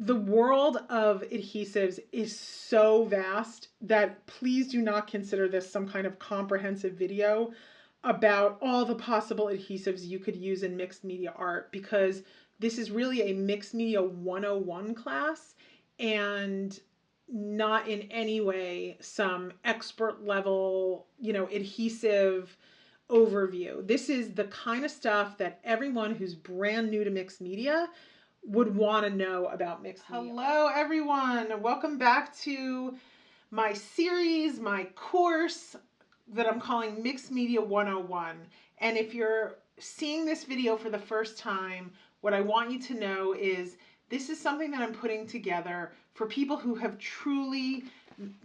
The world of adhesives is so vast that please do not consider this some kind of comprehensive video about all the possible adhesives you could use in mixed media art, because this is really a mixed media 101 class and not in any way some expert level, adhesive overview. This is the kind of stuff that everyone who's brand new to mixed media would want to know about mixed media. Hello everyone, welcome back to my series, my course that I'm calling Mixed Media 101. And if you're seeing this video for the first time, what I want you to know is this is something that I'm putting together for people who have truly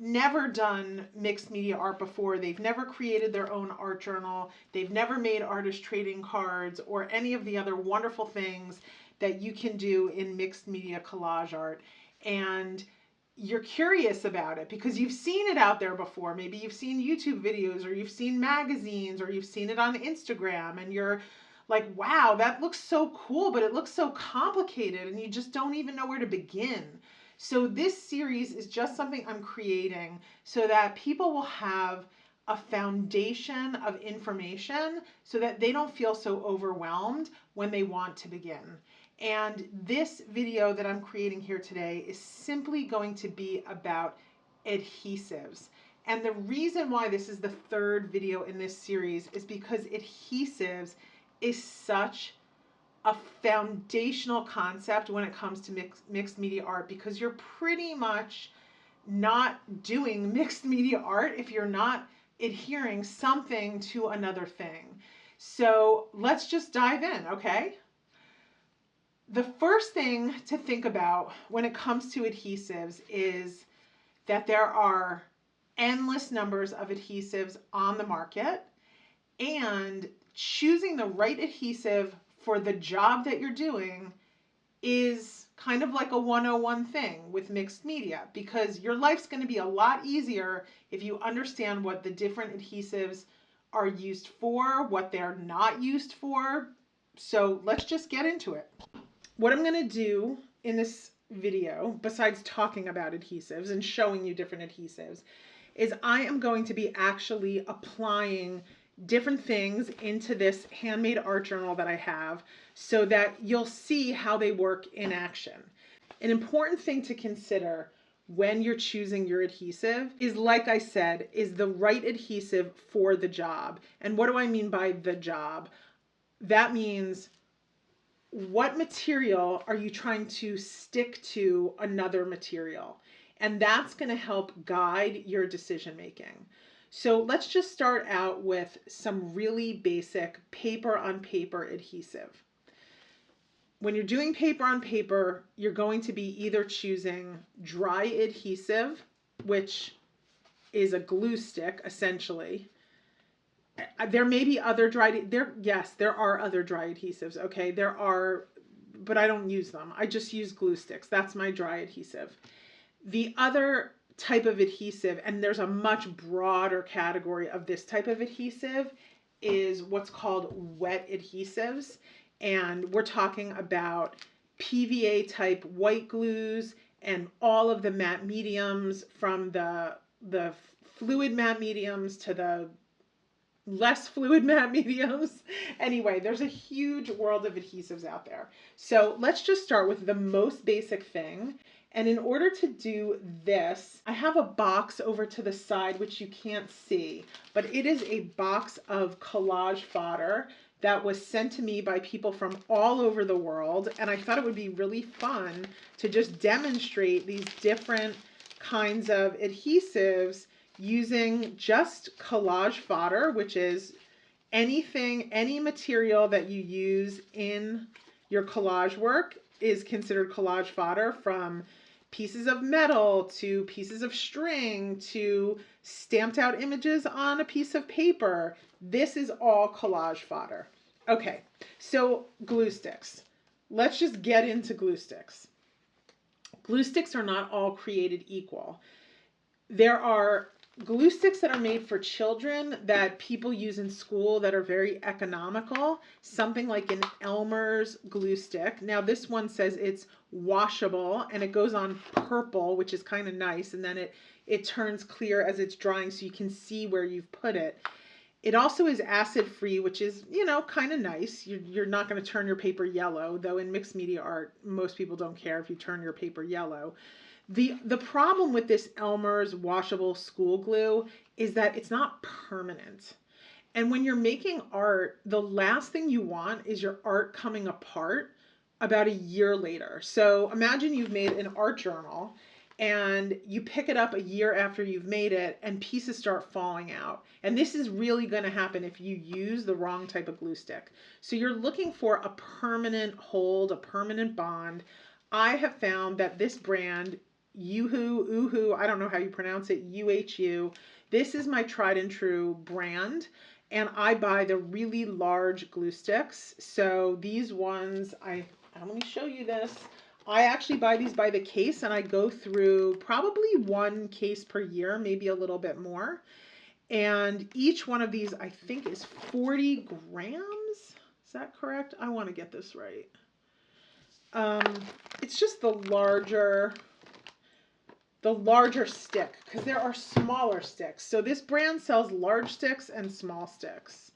never done mixed media art before. They've never created their own art journal. They've never made artist trading cards or any of the other wonderful things that you can do in mixed media collage art. And you're curious about it because you've seen it out there before. Maybe you've seen YouTube videos, or you've seen magazines, or you've seen it on Instagram, and you're like, wow, that looks so cool, but it looks so complicated, and you just don't even know where to begin. So this series is just something I'm creating so that people will have a foundation of information so that they don't feel so overwhelmed when they want to begin. And this video that I'm creating here today is simply going to be about adhesives. And the reason why this is the third video in this series is because adhesives is such a foundational concept when it comes to mixed media art, because you're pretty much not doing mixed media art if you're not adhering something to another thing. So let's just dive in, okay? The first thing to think about when it comes to adhesives is that there are endless numbers of adhesives on the market, and choosing the right adhesive for the job that you're doing is kind of like a 101 thing with mixed media, because your life's going to be a lot easier if you understand what the different adhesives are used for, what they're not used for. So let's just get into it. What I'm going to do in this video, besides talking about adhesives and showing you different adhesives, is I am going to be actually applying different things into this handmade art journal that I have so that you'll see how they work in action. An important thing to consider when you're choosing your adhesive is, like I said, is the right adhesive for the job. And what do I mean by the job? That means, what material are you trying to stick to another material? And that's going to help guide your decision making. So let's just start out with some really basic paper on paper adhesive. When you're doing paper on paper, you're going to be either choosing dry adhesive, which is a glue stick essentially. There may be other yes, there are other dry adhesives, okay? There are, but I don't use them. I just use glue sticks. That's my dry adhesive. The other type of adhesive, and there's a much broader category of this type of adhesive, is what's called wet adhesives. And we're talking about PVA type white glues and all of the matte mediums, from the fluid matte mediums to the less fluid matte mediums. Anyway, there's a huge world of adhesives out there. So let's just start with the most basic thing. And in order to do this, I have a box over to the side, which you can't see, but it is a box of collage fodder that was sent to me by people from all over the world. And I thought it would be really fun to just demonstrate these different kinds of adhesives using just collage fodder, which is anything, any material that you use in your collage work is considered collage fodder, from pieces of metal to pieces of string to stamped out images on a piece of paper. This is all collage fodder. Okay, so glue sticks. Let's just get into glue sticks. Glue sticks are not all created equal. There are glue sticks that are made for children that people use in school that are very economical, something like an Elmer's glue stick. Now this one says it's washable and it goes on purple, which is kind of nice, and then it turns clear as it's drying so you can see where you've put it. It also is acid free, which is, you know, kind of nice. You're not going to turn your paper yellow, though in mixed media art, most people don't care if you turn your paper yellow. The problem with this Elmer's washable school glue is that it's not permanent. And when you're making art, the last thing you want is your art coming apart about a year later. So imagine you've made an art journal and you pick it up a year after you've made it and pieces start falling out. And this is really going to happen if you use the wrong type of glue stick. So you're looking for a permanent hold, a permanent bond. I have found that this brand, Uhu, I don't know how you pronounce it, UHU, this is my tried and true brand. And I buy the really large glue sticks. So these ones, let me show you this. I actually buy these by the case and I go through probably one case per year, maybe a little bit more. And each one of these I think is 40 grams. Is that correct? I want to get this right. It's just the larger stick because there are smaller sticks. So this brand sells large sticks and small sticks.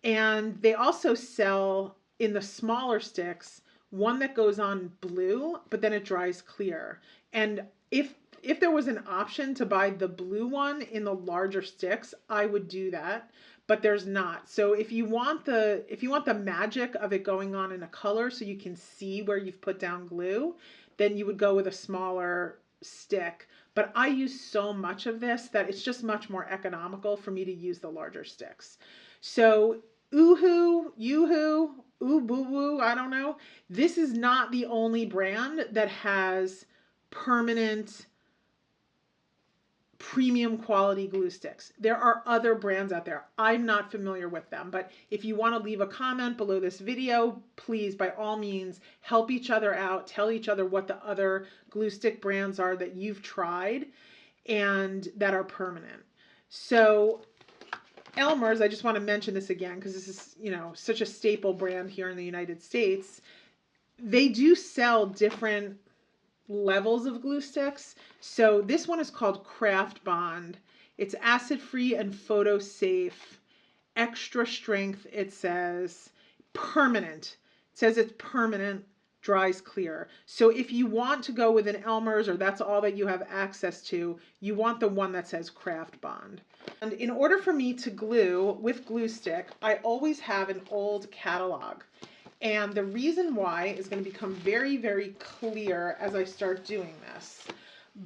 And they also sell in the smaller sticks one that goes on blue, but then it dries clear. And if there was an option to buy the blue one in the larger sticks, I would do that, but there's not. So if you want the magic of it going on in a color so you can see where you've put down glue, then you would go with a smaller stick. But I use so much of this that it's just much more economical for me to use the larger sticks. So Uhu, Yoo-hoo, Ooh Boo Woo, I don't know. This is not the only brand that has permanent premium quality glue sticks. There are other brands out there. I'm not familiar with them, but if you want to leave a comment below this video, please, by all means, help each other out. Tell each other what the other glue stick brands are that you've tried and that are permanent. So Elmer's, I just want to mention this again because this is, you know, such a staple brand here in the United States. They do sell different levels of glue sticks. So this one is called Craft Bond. It's acid free and photo safe. Extra strength, it says. Permanent. It says it's permanent, dries clear. So if you want to go with an Elmer's or that's all that you have access to, you want the one that says Craft Bond. And in order for me to glue with glue stick, I always have an old catalog. And the reason why is going to become very, very clear as I start doing this.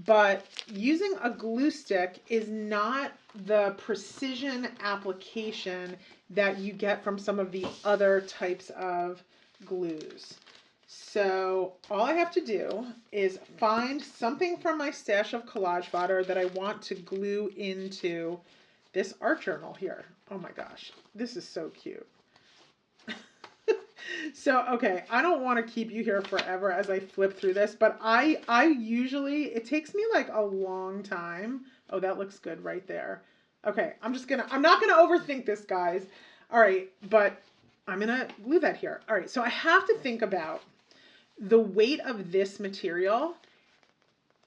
But using a glue stick is not the precision application that you get from some of the other types of glues. So all I have to do is find something from my stash of collage fodder that I want to glue into this art journal here. Oh my gosh, this is so cute. So, okay, I don't want to keep you here forever as I flip through this, but I usually, it takes me like a long time. Oh, that looks good right there. Okay, I'm not gonna overthink this, guys. All right, but I'm gonna glue that here. All right, so I have to think about the weight of this material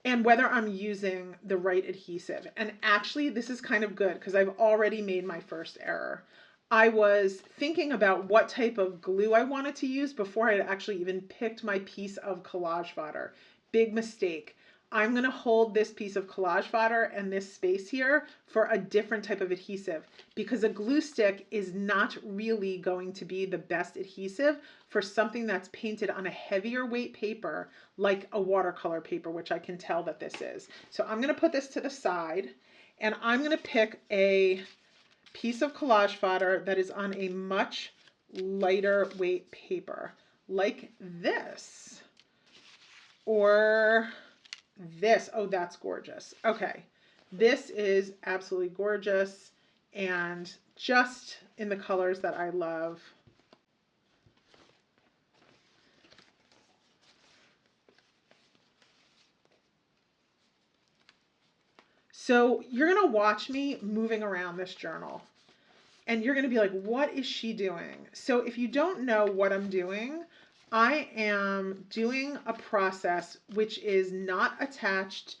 and whether I'm using the right adhesive. And actually, this is kind of good because I've already made my first error. I was thinking about what type of glue I wanted to use before I had actually even picked my piece of collage fodder. Big mistake. I'm going to hold this piece of collage fodder and this space here for a different type of adhesive because a glue stick is not really going to be the best adhesive for something that's painted on a heavier weight paper like a watercolor paper, which I can tell that this is. So I'm going to put this to the side and I'm going to pick a piece of collage fodder that is on a much lighter weight paper like this or this. Oh, that's gorgeous. Okay, this is absolutely gorgeous and just in the colors that I love. So you're going to watch me moving around this journal. And you're going to be like, what is she doing? So if you don't know what I'm doing, I am doing a process which is not attached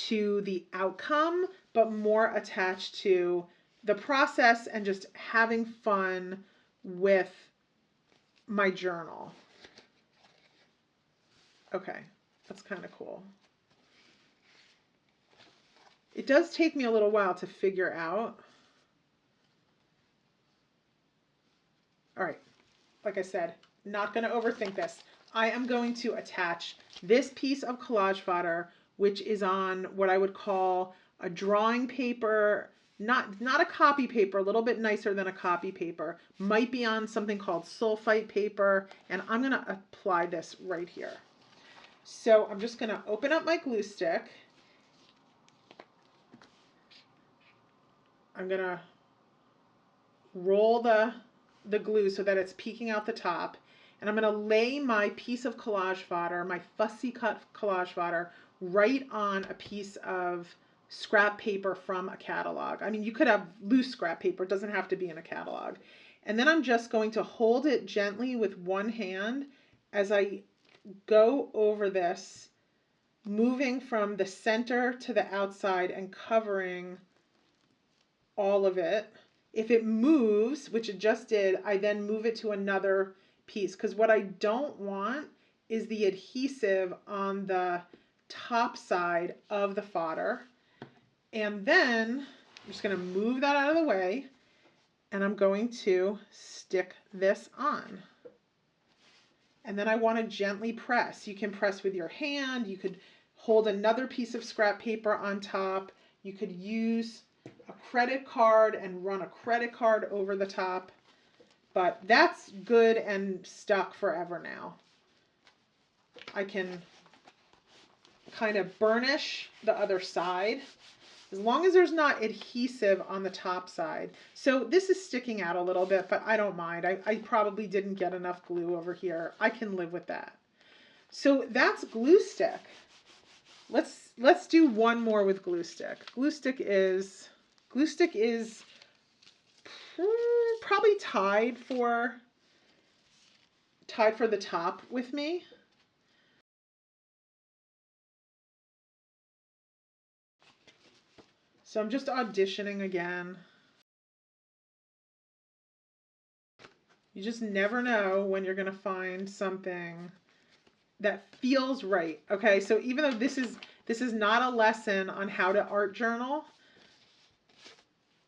to the outcome, but more attached to the process and just having fun with my journal. Okay, that's kind of cool. It does take me a little while to figure out. All right, like I said, not going to overthink this. I am going to attach this piece of collage fodder, which is on what I would call a drawing paper, not a copy paper, a little bit nicer than a copy paper. Might be on something called sulfite paper, and I'm going to apply this right here. So I'm just going to open up my glue stick. I'm going to roll the glue so that it's peeking out the top. And I'm going to lay my piece of collage fodder, my fussy cut collage fodder, right on a piece of scrap paper from a catalog. I mean, you could have loose scrap paper. It doesn't have to be in a catalog. And then I'm just going to hold it gently with one hand as I go over this, moving from the center to the outside and covering all of it. If it moves, which it just did, I then move it to another piece, because what I don't want is the adhesive on the top side of the fodder. And then I'm just going to move that out of the way, and I'm going to stick this on. And then I want to gently press. You can press with your hand. You could hold another piece of scrap paper on top. You could use a credit card and run a credit card over the top. But that's good and stuck forever now. I can kind of burnish the other side as long as there's not adhesive on the top side. So this is sticking out a little bit, but I don't mind. I probably didn't get enough glue over here. I can live with that. So that's glue stick. Let's do one more with glue stick. Glue stick is probably tied for the top with me. So I'm just auditioning again. You just never know when you're going to find something that feels right. Okay, so even though this is not a lesson on how to art journal,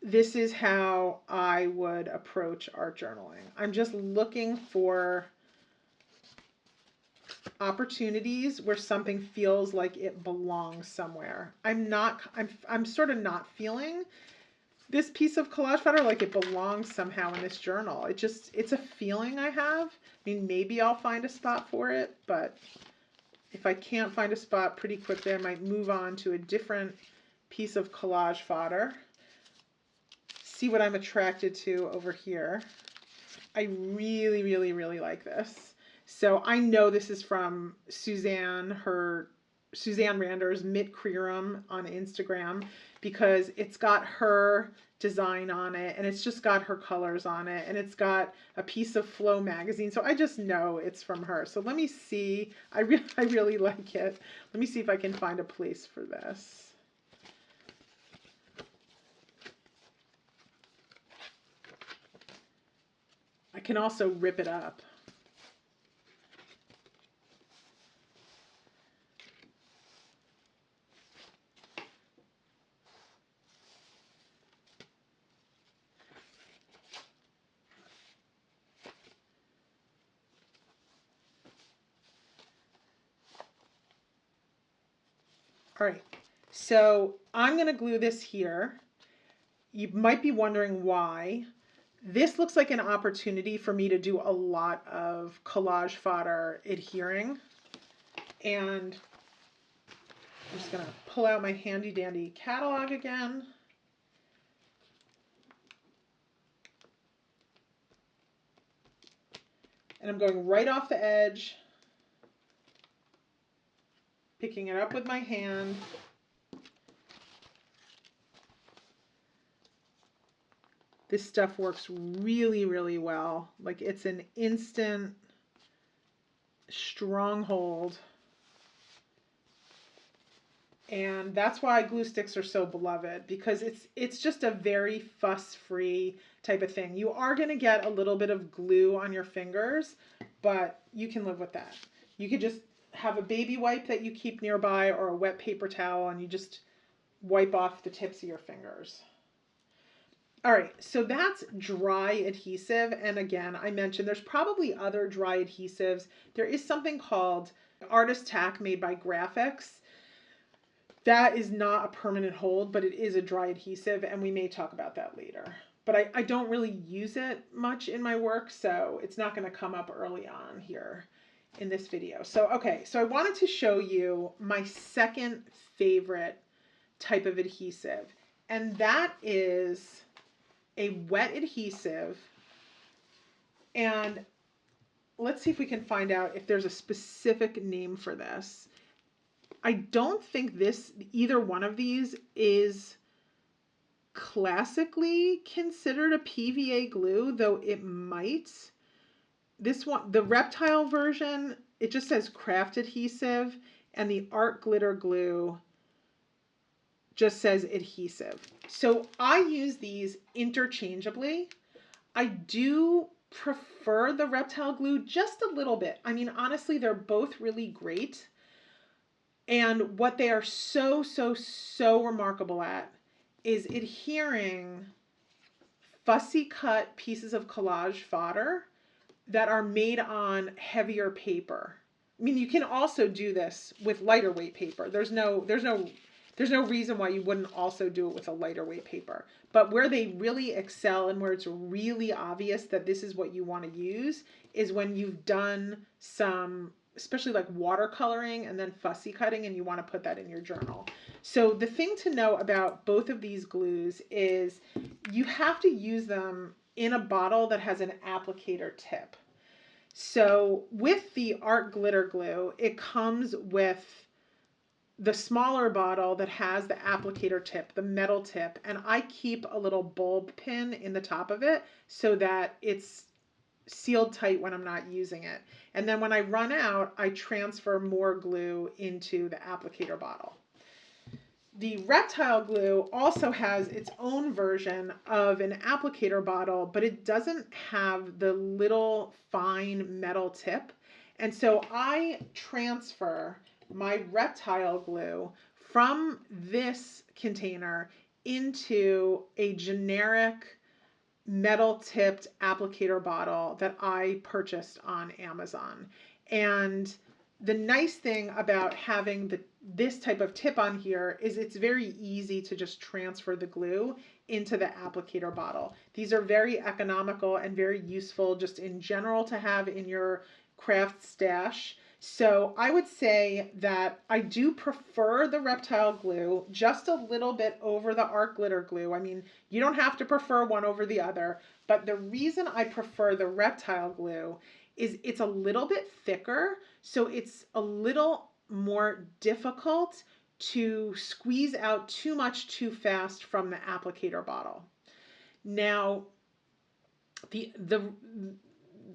this is how I would approach art journaling. I'm just looking for opportunities where something feels like it belongs somewhere. I'm sort of not feeling this piece of collage fodder like it belongs somehow in this journal. It's a feeling I have. I mean, maybe I'll find a spot for it, but if I can't find a spot pretty quickly, I might move on to a different piece of collage fodder. See what I'm attracted to over here. I really, really, really like this. So I know this is from Suzanne Rander's Mit Creerum on Instagram, because it's got her design on it and it's just got her colors on it and it's got a piece of Flow magazine. So I just know it's from her. So let me see. I really like it. Let me see if I can find a place for this. I can also rip it up. All right, so I'm going to glue this here. You might be wondering why. This looks like an opportunity for me to do a lot of collage fodder adhering. And I'm just going to pull out my handy dandy catalog again. And I'm going right off the edge, picking it up with my hand, This stuff works really, really well. Like it's an instant stronghold. And that's why glue sticks are so beloved, because it's just a very fuss-free type of thing. You are going to get a little bit of glue on your fingers, but you can live with that. You could just have a baby wipe that you keep nearby or a wet paper towel, and you just wipe off the tips of your fingers. All right, so that's dry adhesive. And again, I mentioned there's probably other dry adhesives. There is something called Artist Tack made by Graphics. That is not a permanent hold, but it is a dry adhesive, and we may talk about that later. But I don't really use it much in my work, so it's not going to come up early on here in this video. So, okay, so I wanted to show you my second favorite type of adhesive, and that is a wet adhesive. And let's see if we can find out if there's a specific name for this. I don't think either one of these is classically considered a PVA glue, though it might. This one, the Reptile version, it just says craft adhesive, and the art glitter glue just says adhesive. So I use these interchangeably. I do prefer the Reptile glue just a little bit. I mean, honestly, they're both really great. And what they are so remarkable at is adhering fussy cut pieces of collage fodder that are made on heavier paper. I mean, you can also do this with lighter weight paper. There's no reason why you wouldn't also do it with a lighter weight paper. But where they really excel and where it's really obvious that this is what you want to use is when you've done some, especially like watercoloring and then fussy cutting, and you want to put that in your journal. So the thing to know about both of these glues is you have to use them in a bottle that has an applicator tip. So with the art glitter glue, it comes with the smaller bottle that has the applicator tip, the metal tip, and I keep a little bulb pin in the top of it so that it's sealed tight when I'm not using it. And then when I run out, I transfer more glue into the applicator bottle. The Reptile glue also has its own version of an applicator bottle, but it doesn't have the little fine metal tip. And so I transfer my Reptile glue from this container into a generic metal tipped applicator bottle that I purchased on Amazon. And the nice thing about having this type of tip on here is it's very easy to just transfer the glue into the applicator bottle. These are very economical and very useful just in general to have in your craft stash. So I would say that I do prefer the Reptile glue just a little bit over the art glitter glue. I mean, you don't have to prefer one over the other, but the reason I prefer the Reptile glue is it's a little bit thicker, so it's a little more difficult to squeeze out too much too fast from the applicator bottle. Now, the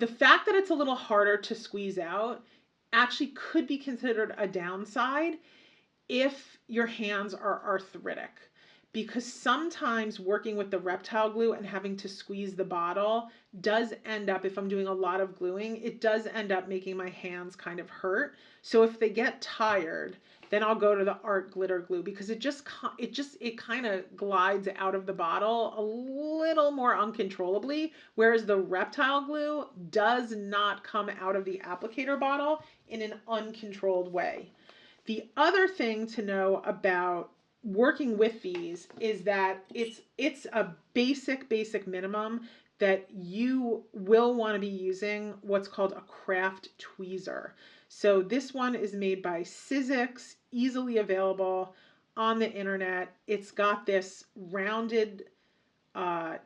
fact that it's a little harder to squeeze out actually could be considered a downside if your hands are arthritic, because sometimes working with the Reptile glue and having to squeeze the bottle does end up, if I'm doing a lot of gluing, it does end up making my hands kind of hurt. So if they get tired, then I'll go to the art glitter glue, because it kind of glides out of the bottle a little more uncontrollably, whereas the Reptile glue does not come out of the applicator bottle in an uncontrolled way. The other thing to know about working with these is that it's a basic minimum that you will want to be using what's called a craft tweezer. So this one is made by Sizzix, easily available on the internet. It's got this rounded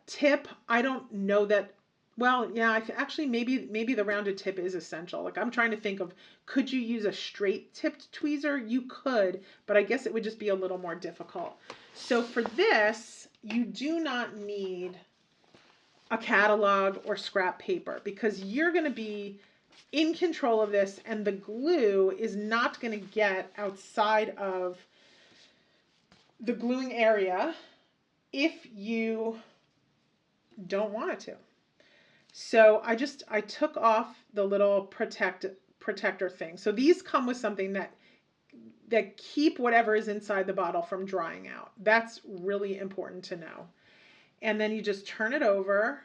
tip. I don't know that. Well, yeah, actually maybe the rounded tip is essential. Like I'm trying to think of, could you use a straight tipped tweezer? You could, but I guess it would just be a little more difficult. So for this, you do not need a catalog or scrap paper, because you're going to be in control of this, and the glue is not going to get outside of the gluing area if you don't want it to. So I took off the little protector thing. So these come with something that keep whatever is inside the bottle from drying out. That's really important to know. And then you just turn it over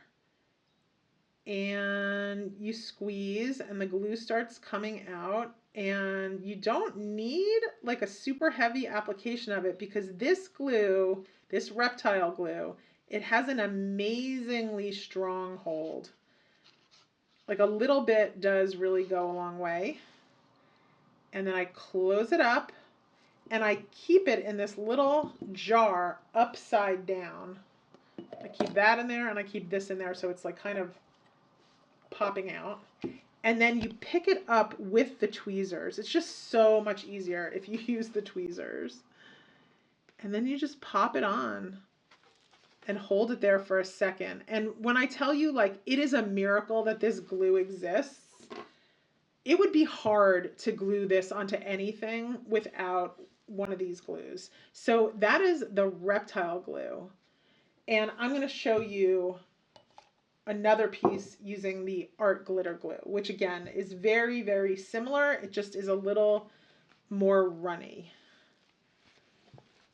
and you squeeze and the glue starts coming out, and you don't need like a super heavy application of it, because this glue, this reptile glue, it has an amazingly strong hold. Like a little bit does really go a long way. And then I close it up and I keep it in this little jar upside down. I keep that in there and I keep this in there, so it's like kind of popping out. And then you pick it up with the tweezers. It's just so much easier if you use the tweezers. And then you just pop it on and hold it there for a second. And when I tell you, like, it is a miracle that this glue exists, it would be hard to glue this onto anything without one of these glues. So that is the reptile glue. And I'm going to show you another piece using the art glitter glue, which again is very, very similar. It just is a little more runny.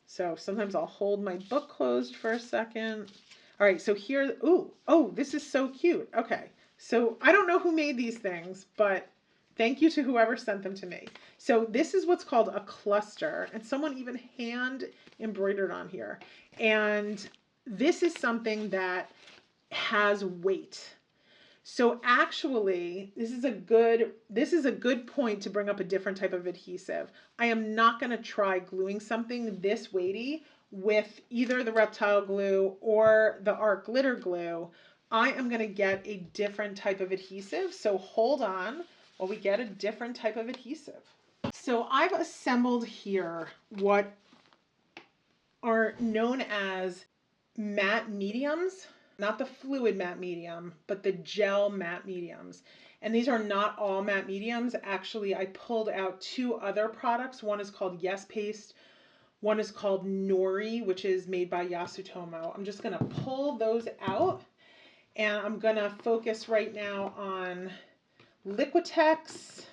So sometimes I'll hold my book closed for a second. All right, so here, oh, this is so cute. Okay, so I don't know who made these things, but thank you to whoever sent them to me. So this is what's called a cluster, and someone even hand embroidered on here. And this is something that has weight. So actually, this is a good point to bring up a different type of adhesive. I am not going to try gluing something this weighty with either the reptile glue or the art glitter glue. I am going to get a different type of adhesive. So hold on while we get a different type of adhesive. So I've assembled here what are known as matte mediums. Not the fluid matte medium, but the gel matte mediums. And these are not all matte mediums. Actually, I pulled out two other products. One is called Yes Paste. One is called Nori, which is made by Yasutomo. I'm just going to pull those out, and I'm going to focus right now on Liquitex,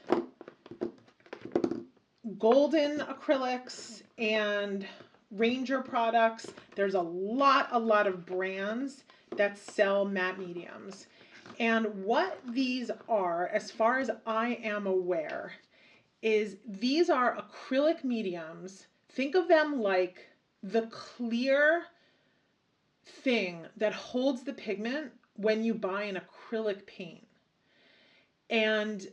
Golden acrylics, and Ranger products. There's a lot of brands that sell matte mediums. And what these are, as far as I am aware, is these are acrylic mediums. Think of them like the clear thing that holds the pigment when you buy an acrylic paint. And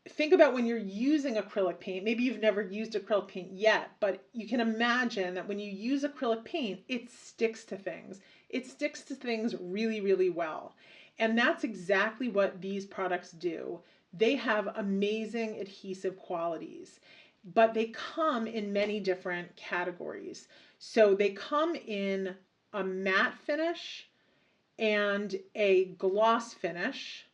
think about when you're using acrylic paint. Maybe you've never used acrylic paint yet, but you can imagine that when you use acrylic paint, it sticks to things. It sticks to things really, really well. And that's exactly what these products do. They have amazing adhesive qualities, but they come in many different categories. So they come in a matte finish and a gloss finish.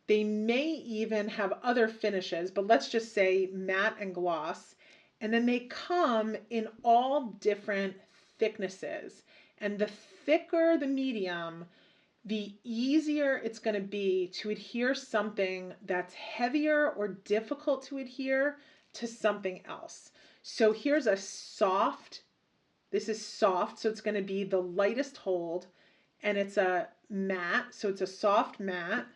They may even have other finishes, but let's just say matte and gloss. And then they come in all different thicknesses. And the thicker the medium, the easier it's going to be to adhere something that's heavier or difficult to adhere to something else. So here's a soft, this is soft, so it's going to be the lightest hold, and it's a matte, so it's a soft matte.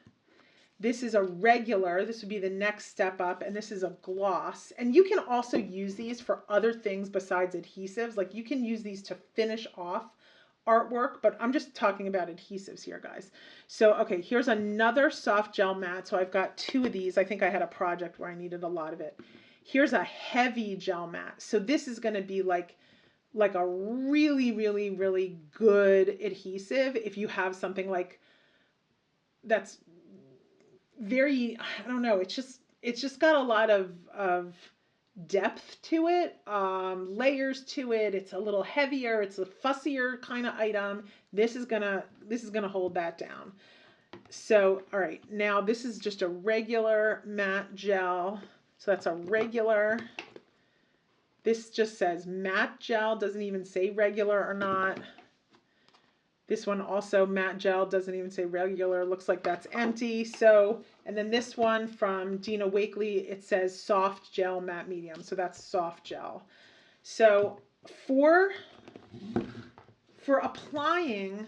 This is a regular, this would be the next step up, and this is a gloss. And you can also use these for other things besides adhesives. Like you can use these to finish off artwork, but I'm just talking about adhesives here, guys. So, okay, here's another soft gel matte. So I've got two of these. I think I had a project where I needed a lot of it. Here's a heavy gel matte. So this is going to be like a really, really, really good adhesive if you have something like that's very, I don't know, it's just got a lot of depth to it, layers to it. It's a little heavier. It's a fussier kind of item. This is gonna hold that down. So, all right, now this is just a regular matte gel. So that's a regular. This just says matte gel, doesn't even say regular or not. This one also matte gel, doesn't even say regular. Looks like that's empty. So, and then this one from Dina Wakely, it says soft gel matte medium. So that's soft gel. So for applying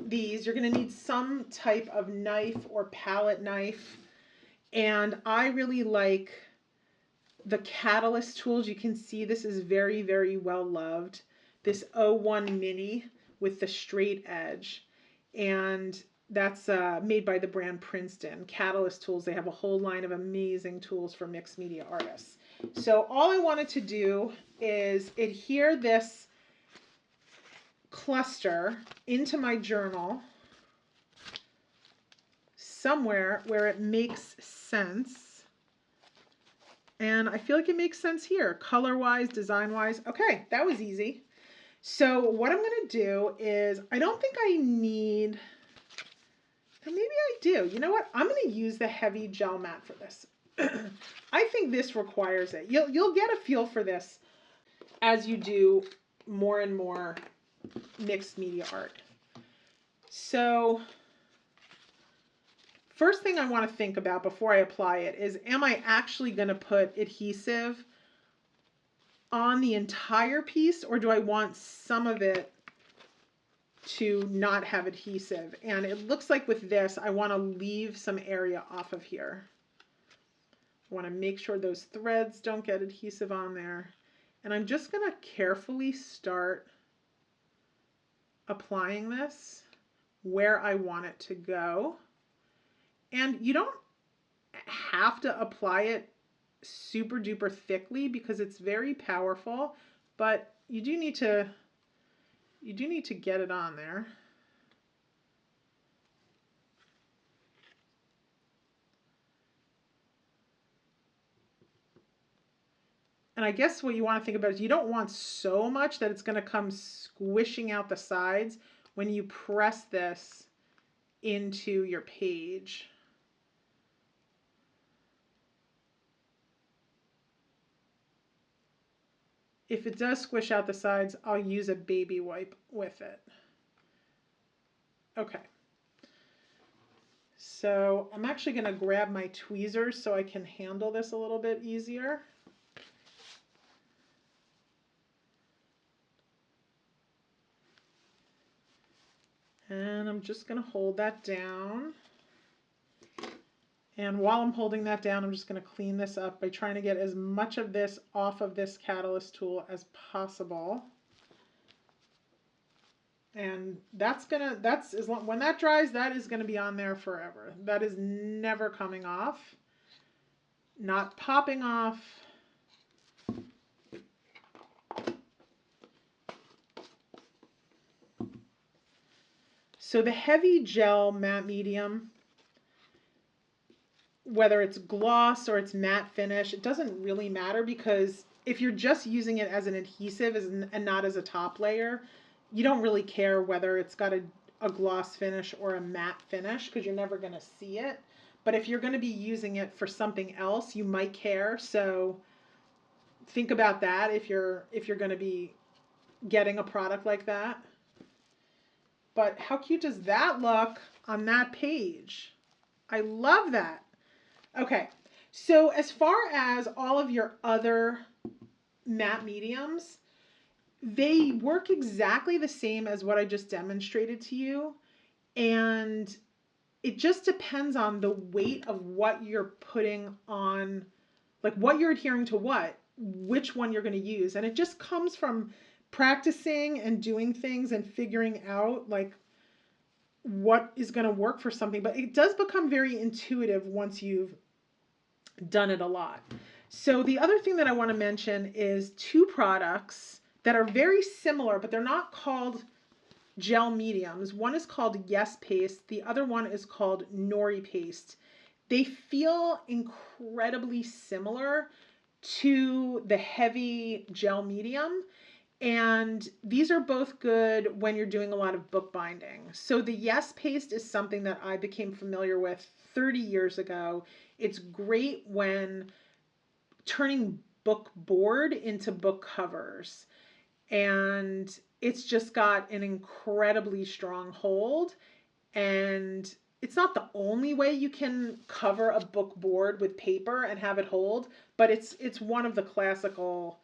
these, you're going to need some type of knife or palette knife. And I really like the Catalyst tools. You can see this is very, very well loved. This 01 Mini with the straight edge. And that's made by the brand Princeton. Catalyst tools, they have a whole line of amazing tools for mixed media artists. So all I wanted to do is adhere this cluster into my journal somewhere where it makes sense. And I feel like it makes sense here, color-wise, design-wise. Okay, that was easy. So what I'm going to do is, I don't think I need, maybe I do. You know what? I'm going to use the heavy gel mat for this. I think this requires it. You'll get a feel for this as you do more and more mixed media art. So first thing I want to think about before I apply it is, am I actually going to put adhesive on the entire piece, or do I want some of it to not have adhesive? And it looks like with this, I want to leave some area off of here. I want to make sure those threads don't get adhesive on there. And I'm just going to carefully start applying this where I want it to go. And you don't have to apply it super duper thickly because it's very powerful, but you do need to get it on there. And I guess what you want to think about is you don't want so much that it's going to come squishing out the sides when you press this into your page. If it does squish out the sides, I'll use a baby wipe with it. Okay. So I'm actually going to grab my tweezers so I can handle this a little bit easier. And I'm just going to hold that down. And while I'm holding that down, I'm just going to clean this up by trying to get as much of this off of this Catalyst tool as possible. And when that dries, that is going to be on there forever. That is never coming off, not popping off. So the heavy gel matte medium, whether it's gloss or it's matte finish, it doesn't really matter, because if you're just using it as an adhesive and not as a top layer, you don't really care whether it's got a gloss finish or a matte finish, because you're never going to see it. But if you're going to be using it for something else, you might care. So think about that if you're going to be getting a product like that. But how cute does that look on that page? I love that. Okay, so as far as all of your other matte mediums, they work exactly the same as what I just demonstrated to you. And it just depends on the weight of what you're putting on, like what you're adhering to what, which one you're going to use. And it just comes from practicing and doing things and figuring out like what is going to work for something. But it does become very intuitive once you've done it a lot. So the other thing that I want to mention is two products that are very similar, but they're not called gel mediums. One is called Yes Paste. The other one is called Nori Paste. They feel incredibly similar. to the heavy gel medium. And these are both good when you're doing a lot of bookbinding. So the Yes paste is something that I became familiar with 30 years ago. It's great when turning book board into book covers. And it's just got an incredibly strong hold. And it's not the only way you can cover a book board with paper and have it hold, but it's one of the classical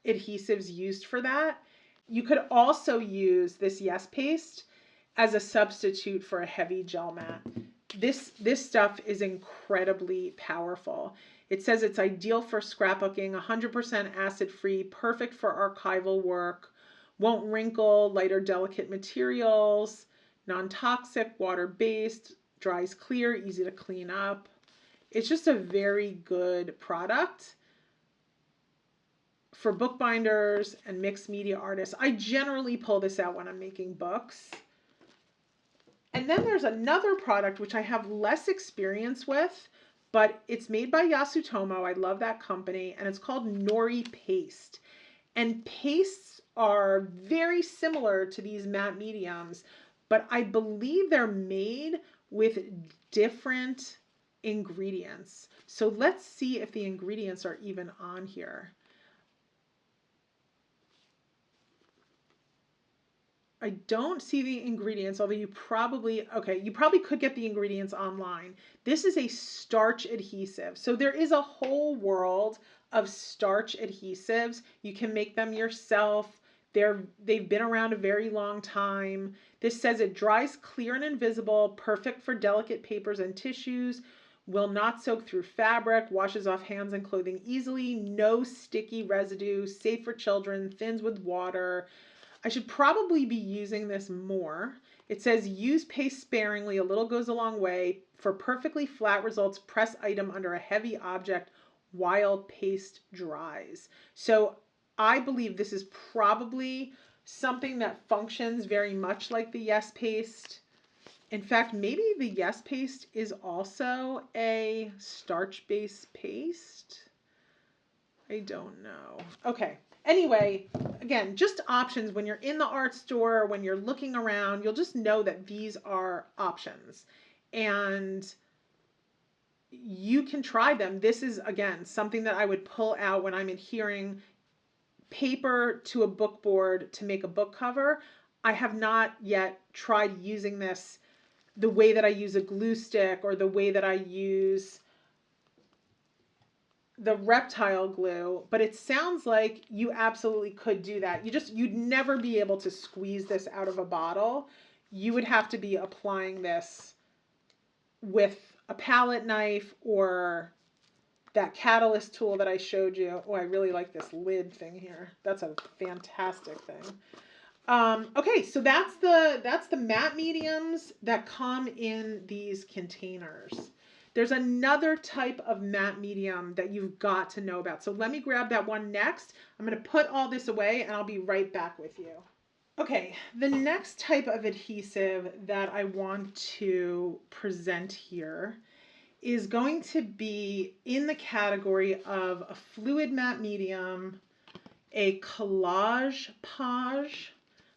adhesives used for that. You could also use this Yes paste as a substitute for a heavy gel mat. This stuff is incredibly powerful. It says it's ideal for scrapbooking, 100% acid-free, perfect for archival work, won't wrinkle, lighter delicate materials, non-toxic, water-based, dries clear, easy to clean up. It's just a very good product for bookbinders and mixed media artists. I generally pull this out when I'm making books. And then there's another product which I have less experience with, but it's made by Yasutomo. I love that company, and it's called Nori Paste. And pastes are very similar to these matte mediums, but I believe they're made with different ingredients. So let's see if the ingredients are even on here. I don't see the ingredients, although you probably could get the ingredients online. This is a starch adhesive. So there is a whole world of starch adhesives. You can make them yourself. They've been around a very long time. This says it dries clear and invisible, perfect for delicate papers and tissues, will not soak through fabric, washes off hands and clothing easily, no sticky residue, safe for children, thins with water. I should probably be using this more. It says use paste sparingly, a little goes a long way. For perfectly flat results, press item under a heavy object while paste dries. So I believe this is probably something that functions very much like the Yes paste. In fact, maybe the Yes paste is also a starch-based paste. I don't know. Okay. Anyway, again, just options. When you're in the art store, when you're looking around, you'll just know that these are options. And you can try them. This is, again, something that I would pull out when I'm adhering paper to a book board to make a book cover. I have not yet tried using this the way that I use a glue stick or the way that I use the reptile glue, but it sounds like you absolutely could do that. You'd never be able to squeeze this out of a bottle. You would have to be applying this with a palette knife or that catalyst tool that I showed you. Oh, I really like this lid thing here. That's a fantastic thing. Okay, so that's the matte mediums that come in these containers. There's another type of matte medium that you've got to know about. So let me grab that one next. I'm going to put all this away and I'll be right back with you. Okay, the next type of adhesive that I want to present here is going to be in the category of a fluid matte medium, a collage page,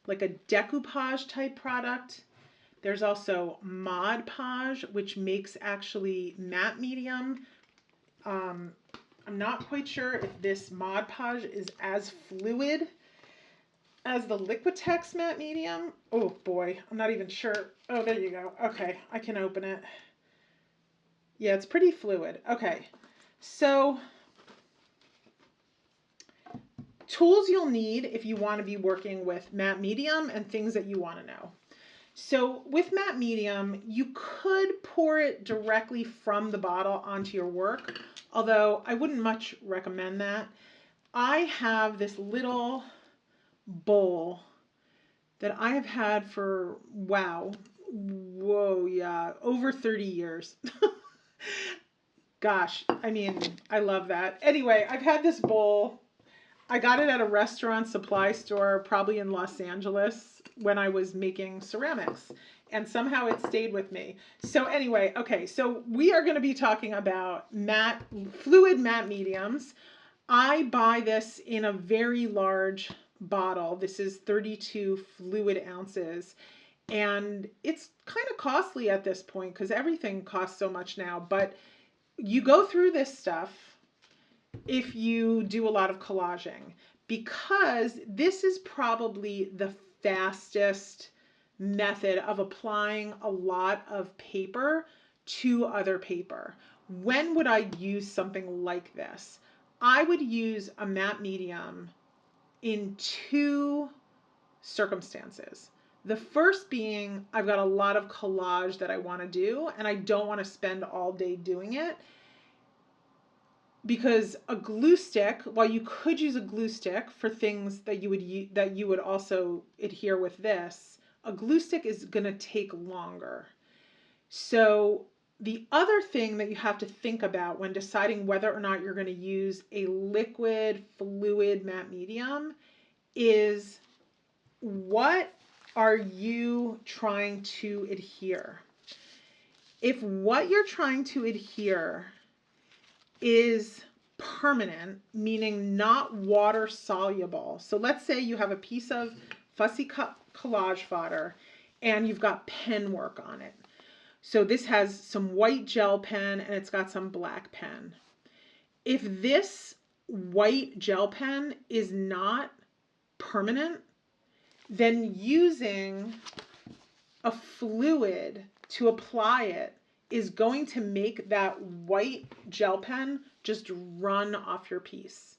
like a decoupage type product. There's also Mod Podge, which makes actually matte medium. I'm not quite sure if this Mod Podge is as fluid as the Liquitex matte medium. Oh boy, I'm not even sure. Oh, there you go. Okay, I can open it. Yeah, it's pretty fluid. Okay, so tools you'll need if you want to be working with matte medium and things that you want to know. So with matte medium, you could pour it directly from the bottle onto your work, although I wouldn't much recommend that. I have this little bowl that I have had for, over 30 years. Gosh, I mean, I love that. Anyway, I've had this bowl. I got it at a restaurant supply store, probably in Los Angeles, when I was making ceramics, and somehow it stayed with me. So anyway, okay, so we are going to be talking about fluid matte mediums. I buy this in a very large bottle. This is 32 fluid ounces. And it's kind of costly at this point because everything costs so much now. But you go through this stuff if you do a lot of collaging, because this is probably the fastest method of applying a lot of paper to other paper. When would I use something like this? I would use a matte medium in two circumstances. The first being I've got a lot of collage that I want to do and I don't want to spend all day doing it, because a glue stick, while you could use a glue stick for things that you would also adhere with this, a glue stick is going to take longer. So the other thing that you have to think about when deciding whether or not you're going to use a liquid, fluid, matte medium is, what are you trying to adhere? If what you're trying to adhere is permanent, meaning not water soluble. So let's say you have a piece of fussy collage fodder and you've got pen work on it. So this has some white gel pen and it's got some black pen. If this white gel pen is not permanent, then using a fluid to apply it is going to make that white gel pen just run off your piece.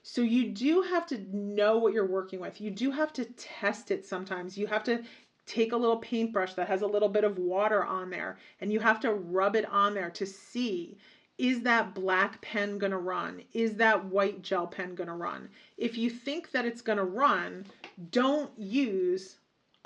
So you do have to know what you're working with. You do have to test it sometimes. You have to take a little paintbrush that has a little bit of water on there and you have to rub it on there to see, is that black pen going to run? Is that white gel pen going to run? If you think that it's going to run, don't use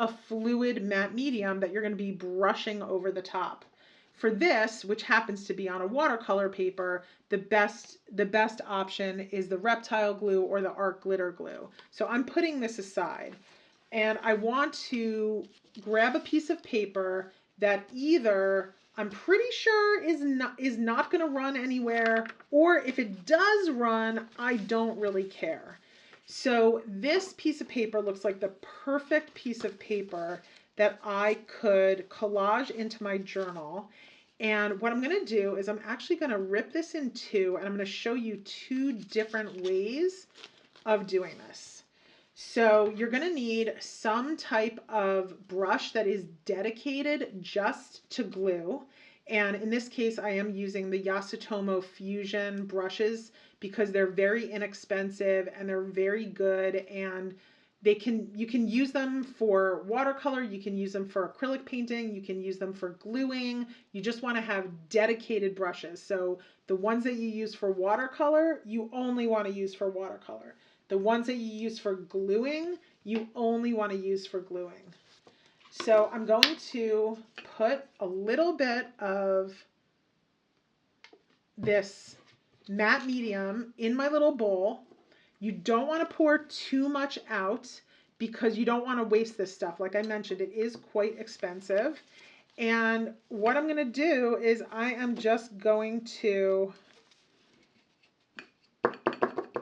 a fluid matte medium that you're going to be brushing over the top. For this, which happens to be on a watercolor paper, the best option is the reptile glue or the art glitter glue. So I'm putting this aside and I want to grab a piece of paper that either I'm pretty sure is not going to run anywhere, or if it does run, I don't really care. So this piece of paper looks like the perfect piece of paper that I could collage into my journal. And what I'm going to do is I'm actually going to rip this in two and I'm going to show you two different ways of doing this. So you're going to need some type of brush that is dedicated just to glue. And in this case, I am using the Yasutomo Fusion brushes because they're very inexpensive and they're very good, and you can use them for watercolor, you can use them for acrylic painting, you can use them for gluing. You just want to have dedicated brushes. So the ones that you use for watercolor, you only want to use for watercolor. The ones that you use for gluing, you only want to use for gluing. So I'm going to put a little bit of this matte medium in my little bowl. You don't want to pour too much out because you don't want to waste this stuff. Like I mentioned, it is quite expensive. And what I'm going to do is I am just going to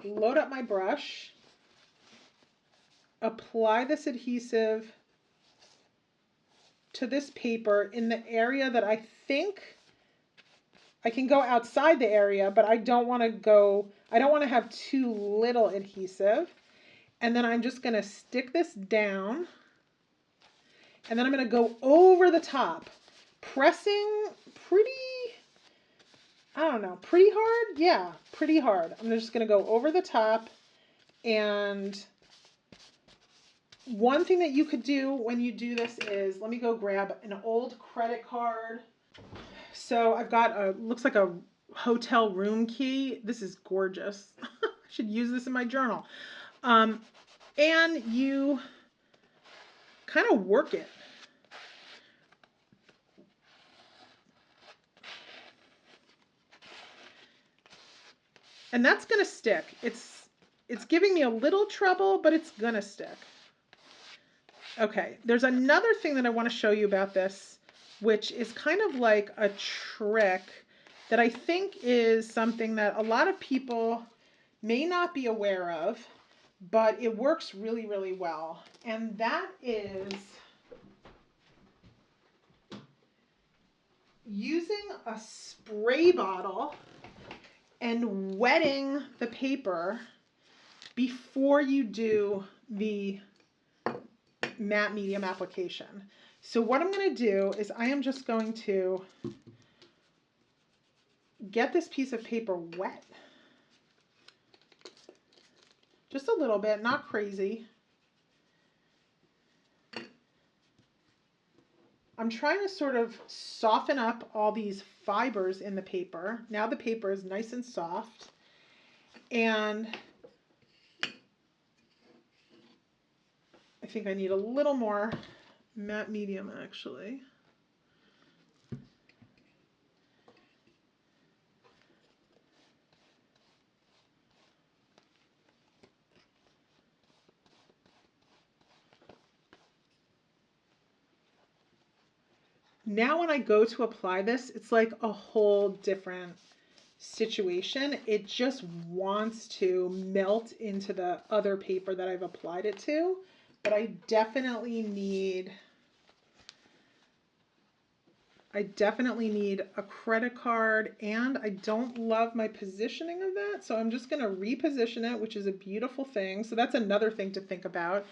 load up my brush, apply this adhesive to this paper in the area that I think I can go outside the area, but I don't want to have too little adhesive. And then I'm just going to stick this down and then I'm going to go over the top, pressing pretty hard. Yeah, pretty hard. I'm just going to go over the top. And one thing that you could do when you do this is, let me go grab an old credit card. So I've got looks like a hotel room key. This is gorgeous. I should use this in my journal. And you kind of work it. And that's going to stick. It's giving me a little trouble, but it's going to stick. Okay, there's another thing that I want to show you about this, which is kind of like a trick that I think is something that a lot of people may not be aware of, but it works really, really well. And that is using a spray bottle and wetting the paper before you do the matte medium application. So what I'm going to do is I am just going to get this piece of paper wet. Just a little bit, not crazy. I'm trying to sort of soften up all these fibers in the paper. Now the paper is nice and soft. And I think I need a little more matte medium actually. Now when I go to apply this, it's like a whole different situation. It just wants to melt into the other paper that I've applied it to, but I definitely need a credit card, and I don't love my positioning of that, so I'm just going to reposition it, which is a beautiful thing. So that's another thing to think about,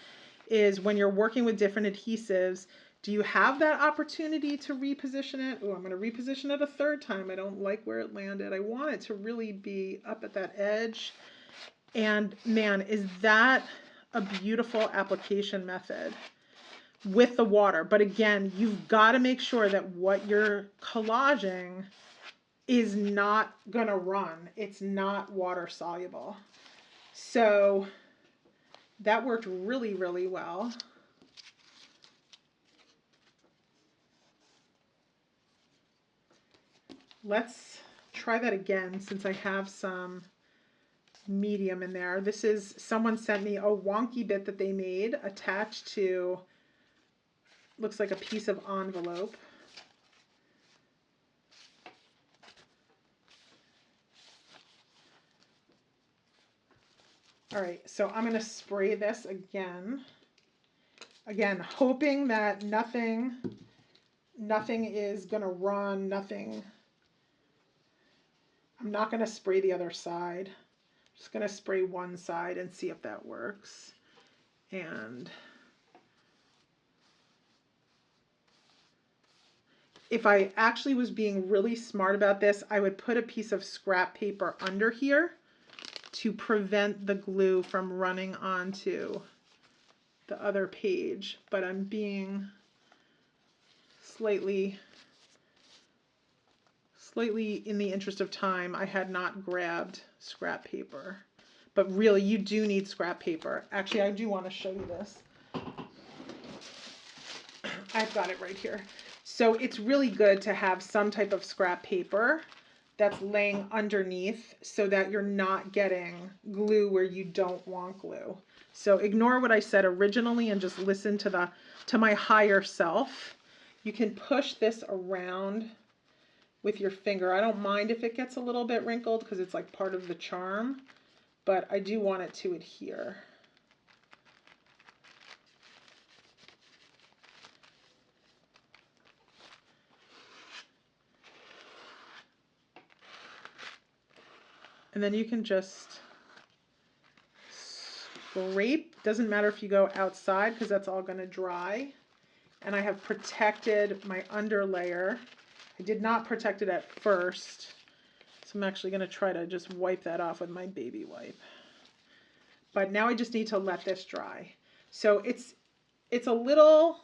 is when you're working with different adhesives, do you have that opportunity to reposition it? Oh, I'm going to reposition it a third time. I don't like where it landed. I want it to really be up at that edge. And man, is that a beautiful application method with the water. But again, you've got to make sure that what you're collaging is not going to run. It's not water soluble. So that worked really, really well. Let's try that again since I have some medium in there. This is, someone sent me a wonky bit that they made attached to, looks like a piece of envelope. All right, so I'm going to spray this again. Again, hoping that nothing is going to run, nothing. I'm not going to spray the other side. I'm just going to spray one side and see if that works. And if I actually was being really smart about this, I would put a piece of scrap paper under here to prevent the glue from running onto the other page. But I'm being slightly in the interest of time, I had not grabbed scrap paper. But really, you do need scrap paper. Actually, I do want to show you this. I've got it right here. So it's really good to have some type of scrap paper that's laying underneath so that you're not getting glue where you don't want glue. So ignore what I said originally and just listen to my higher self. You can push this around with your finger. I don't mind if it gets a little bit wrinkled because it's like part of the charm, but I do want it to adhere. And then you can just scrape. Doesn't matter if you go outside because that's all going to dry. And I have protected my under layer. I did not protect it at first, so I'm actually going to try to just wipe that off with my baby wipe. But now I just need to let this dry. So it's a little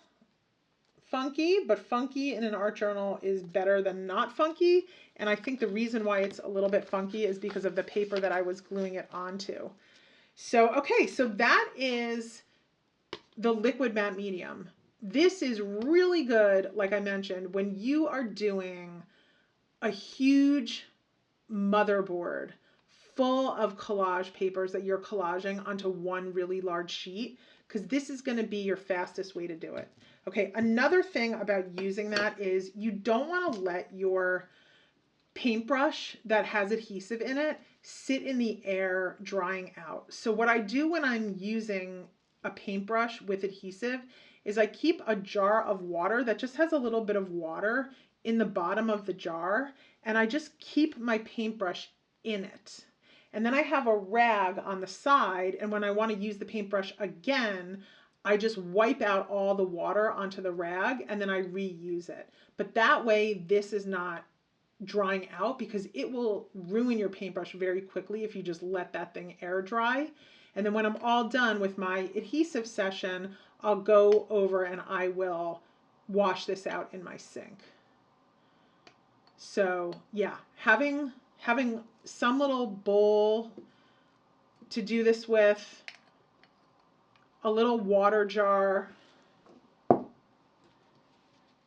funky, but funky in an art journal is better than not funky. And I think the reason why it's a little bit funky is because of the paper that I was gluing it onto. So, okay, so that is the liquid matte medium. This is really good, like I mentioned, when you are doing a huge motherboard full of collage papers that you're collaging onto one really large sheet, because this is going to be your fastest way to do it. Okay, another thing about using that is you don't want to let your paintbrush that has adhesive in it sit in the air drying out. So what I do when I'm using a paintbrush with adhesive is I keep a jar of water that just has a little bit of water in the bottom of the jar, and I just keep my paintbrush in it. And then I have a rag on the side, and when I want to use the paintbrush again, I just wipe out all the water onto the rag and then I reuse it. But that way this is not drying out, because it will ruin your paintbrush very quickly if you just let that thing air dry. And then when I'm all done with my adhesive session, I'll go over and I will wash this out in my sink. So yeah, having some little bowl to do this with, a little water jar,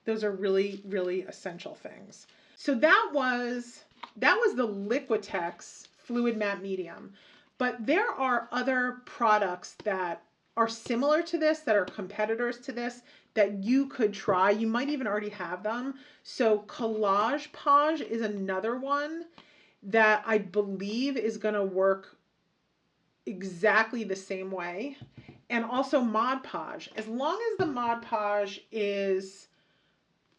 those are really, really essential things. So that was the Liquitex fluid matte medium. But there are other products that are similar to this, that are competitors to this, that you could try. You might even already have them. So Collage Page is another one that I believe is going to work exactly the same way. And also Mod Podge. As long as the Mod Podge is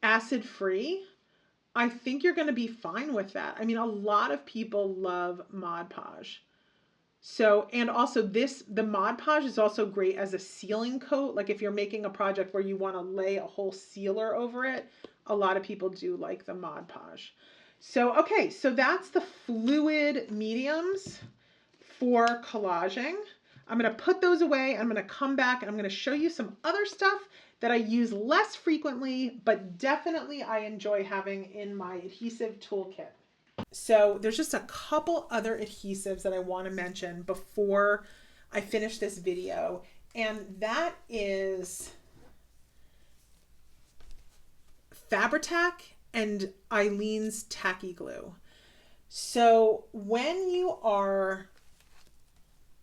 acid free, I think you're going to be fine with that. I mean, a lot of people love Mod Podge. So, and also the Mod Podge is also great as a sealing coat. Like if you're making a project where you want to lay a whole sealer over it, a lot of people do like the Mod Podge. So, okay, so that's the fluid mediums for collaging. I'm going to put those away. I'm going to come back and I'm going to show you some other stuff that I use less frequently, but definitely I enjoy having in my adhesive toolkit. So there's just a couple other adhesives that I want to mention before I finish this video, and that is Fabri-Tac and Eileen's Tacky Glue. So when you are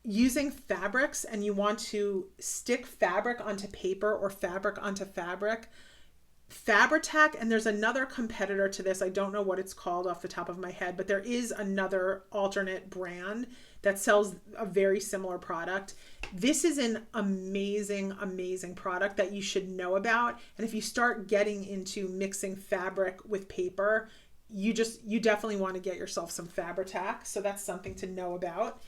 using fabrics and you want to stick fabric onto paper or fabric onto fabric, Fabri-Tac, and there's another competitor to this, I don't know what it's called off the top of my head, but there is another alternate brand that sells a very similar product. This is an amazing, amazing product that you should know about. And if you start getting into mixing fabric with paper, you definitely want to get yourself some Fabri-Tac. So that's something to know about.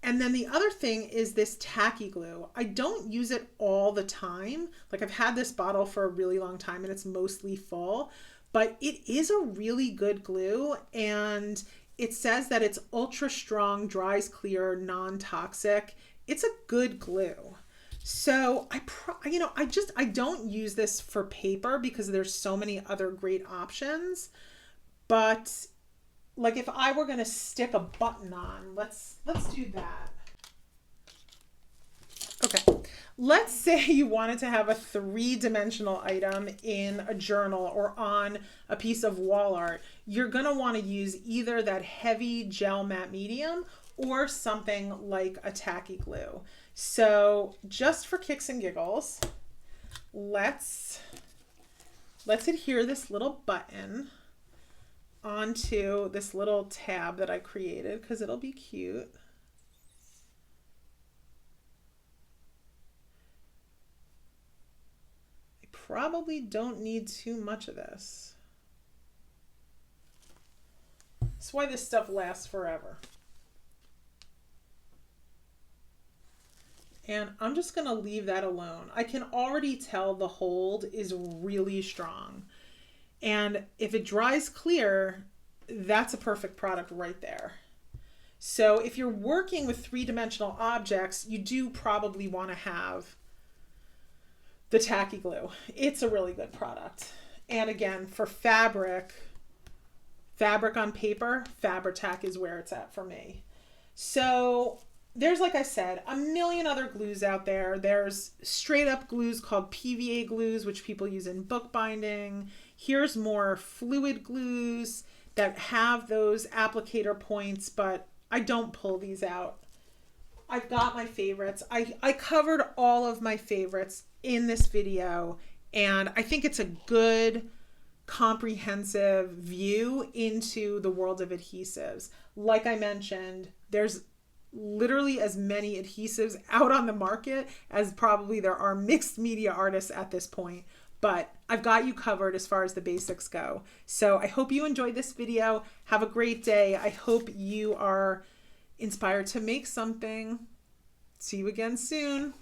And then the other thing is this tacky glue. I don't use it all the time. Like I've had this bottle for a really long time and it's mostly full, but it is a really good glue, and it says that it's ultra strong, dries clear, non-toxic. It's a good glue. So I don't use this for paper because there's so many other great options, but like if I were going to stick a button on, let's do that. Okay. Let's say you wanted to have a 3-dimensional item in a journal or on a piece of wall art. You're going to want to use either that heavy gel matte medium or something like a tacky glue. So just for kicks and giggles, let's adhere this little button onto this little tab that I created because it'll be cute. I probably don't need too much of this. That's why this stuff lasts forever. And I'm just going to leave that alone. I can already tell the hold is really strong. And if it dries clear, that's a perfect product right there. So if you're working with 3-dimensional objects, you do probably want to have the tacky glue. It's a really good product. And again, for fabric on paper, Fabri-Tac is where it's at for me. So there's, like I said, a million other glues out there. There's straight up glues called PVA glues, which people use in bookbinding. Here's more fluid glues that have those applicator points, but I don't pull these out. I've got my favorites. I covered all of my favorites in this video, and I think it's a good comprehensive view into the world of adhesives. Like I mentioned, there's literally as many adhesives out on the market as probably there are mixed media artists at this point. But I've got you covered as far as the basics go. So I hope you enjoyed this video. Have a great day. I hope you are inspired to make something. See you again soon.